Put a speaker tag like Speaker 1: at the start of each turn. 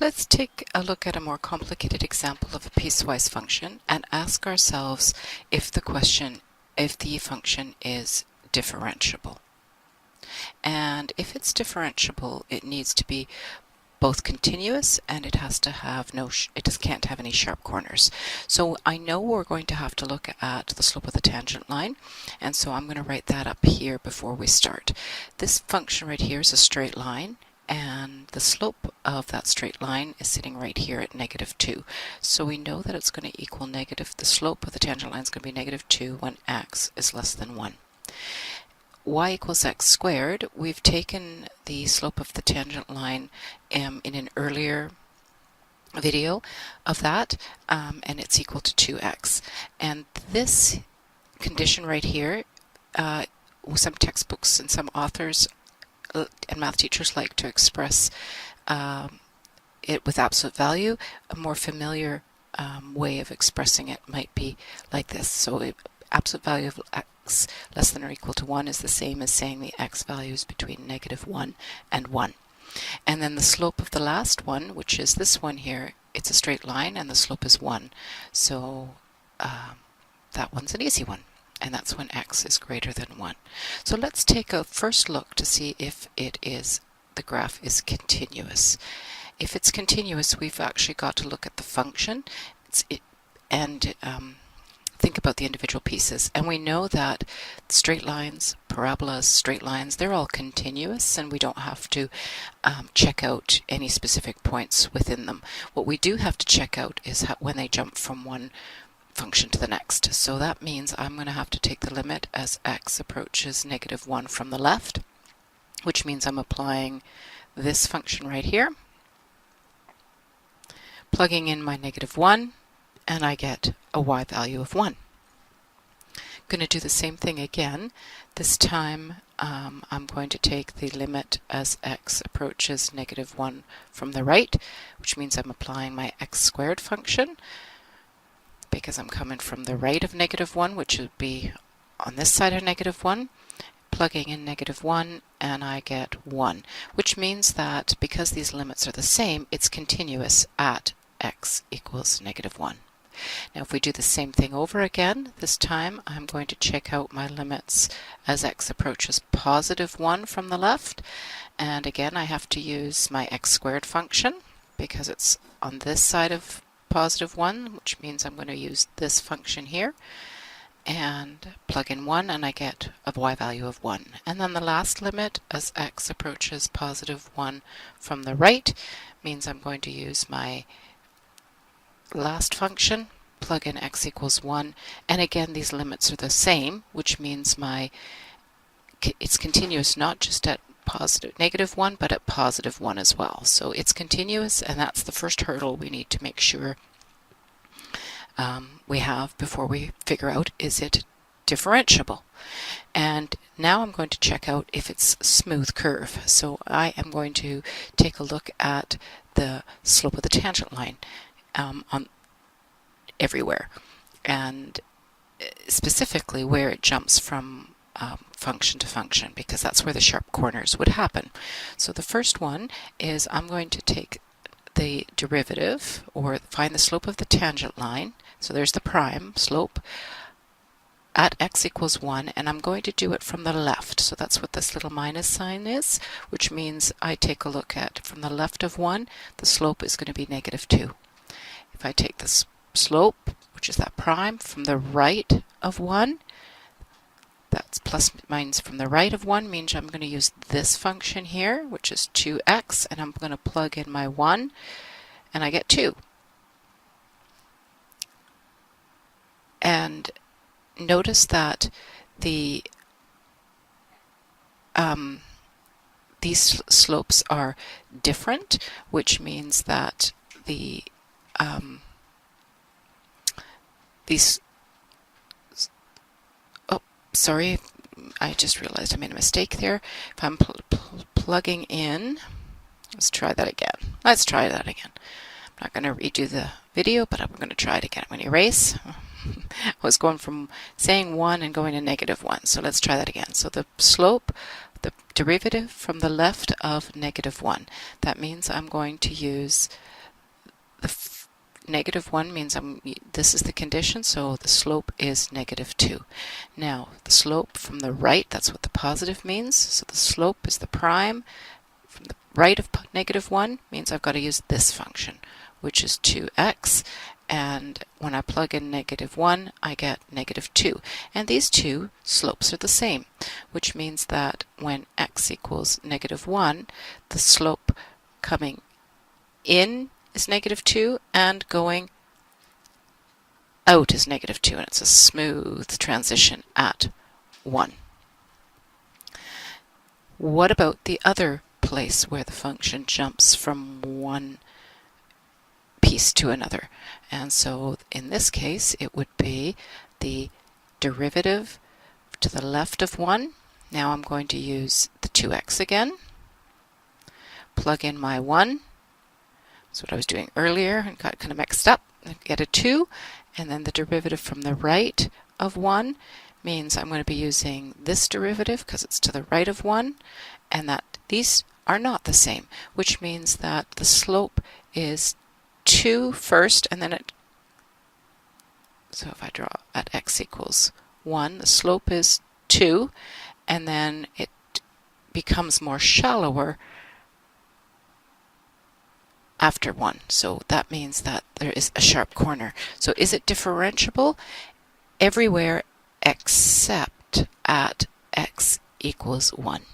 Speaker 1: Let's take a look at a more complicated example of a piecewise function and ask ourselves if the function is differentiable. And if it's differentiable, it needs to be both continuous and it has to have can't have any sharp corners. So I know we're going to have to look at the slope of the tangent line, and so I'm going to write that up here before we start. This function right here is a straight line, and the slope of that straight line is sitting right here at -2. So we know that it's going to equal the slope of the tangent line is going to be -2 when x is less than 1. Y equals x squared, we've taken the slope of the tangent line in an earlier video of that, and it's equal to 2x. And this condition right here, some textbooks and some authors and math teachers like to express it with absolute value. A more familiar way of expressing it might be like this. So absolute value of x less than or equal to 1 is the same as saying the x value is between -1 and 1. And then the slope of the last one, which is this one here, it's a straight line and the slope is 1. So that one's an easy one. And that's when x is greater than 1. So let's take a first look to see if the graph is continuous. If it's continuous, we've actually got to look at the function and think about the individual pieces. And we know that straight lines, parabolas, straight lines, they're all continuous, and we don't have to check out any specific points within them. What we do have to check out is when they jump from one function to the next. So that means I'm going to have to take the limit as x approaches -1 from the left, which means I'm applying this function right here, plugging in my -1, and I get a y value of 1. I'm going to do the same thing again. This time I'm going to take the limit as x approaches -1 from the right, which means I'm applying my x squared function, because I'm coming from the right of -1, which would be on this side of -1, plugging in -1, and I get 1, which means that because these limits are the same, it's continuous at x equals -1. Now if we do the same thing over again, this time I'm going to check out my limits as x approaches +1 from the left, and again I have to use my x squared function because it's on this side of +1, which means I'm going to use this function here and plug in 1, and I get a y value of 1. And then the last limit as x approaches +1 from the right means I'm going to use my last function, plug in x equals 1, and again these limits are the same, which means it's continuous not just at -1 but at +1 as well. So it's continuous, and that's the first hurdle we need to make sure we have before we figure out is it differentiable. And now I'm going to check out if it's smooth curve. So I am going to take a look at the slope of the tangent line on everywhere, and specifically where it jumps from function to function, because that's where the sharp corners would happen. So the first one is I'm going to take the derivative, or find the slope of the tangent line. So there's the prime slope at x equals 1, and I'm going to do it from the left. So that's what this little minus sign is, which means I take a look at from the left of 1, the slope is going to be -2. If I take the slope, which is that prime, from the right of 1, that's plus minus from the right of 1, means I'm going to use this function here, which is 2x, and I'm going to plug in my 1, and I get 2. And notice that these slopes are different, which means that sorry, I just realized I made a mistake there. If I'm plugging in, let's try that again. I'm not going to redo the video, but I'm going to try it again. I'm going to erase. I was going from saying 1 and going to -1. So let's try that again. So the slope, the derivative from the left of -1. That means I'm going to use the -1 means this is the condition, so the slope is -2. Now, the slope from the right, that's what the positive means. So the slope is the prime. From the right of -1 means I've got to use this function, which is 2x. And when I plug in -1, I get -2. And these two slopes are the same, which means that when x equals -1, the slope coming in is -2 and going out is -2, and it's a smooth transition at 1. What about the other place where the function jumps from one piece to another? And so in this case it would be the derivative to the left of 1. Now I'm going to use the 2x again, plug in my 1. That's what I was doing earlier and got kind of mixed up. I get a 2, and then the derivative from the right of 1 means I'm going to be using this derivative because it's to the right of 1, and that these are not the same, which means that the slope is 2 first, and then so if I draw at x equals 1, the slope is 2, and then it becomes more shallower after 1. So that means that there is a sharp corner. So is it differentiable? Everywhere except at x equals 1.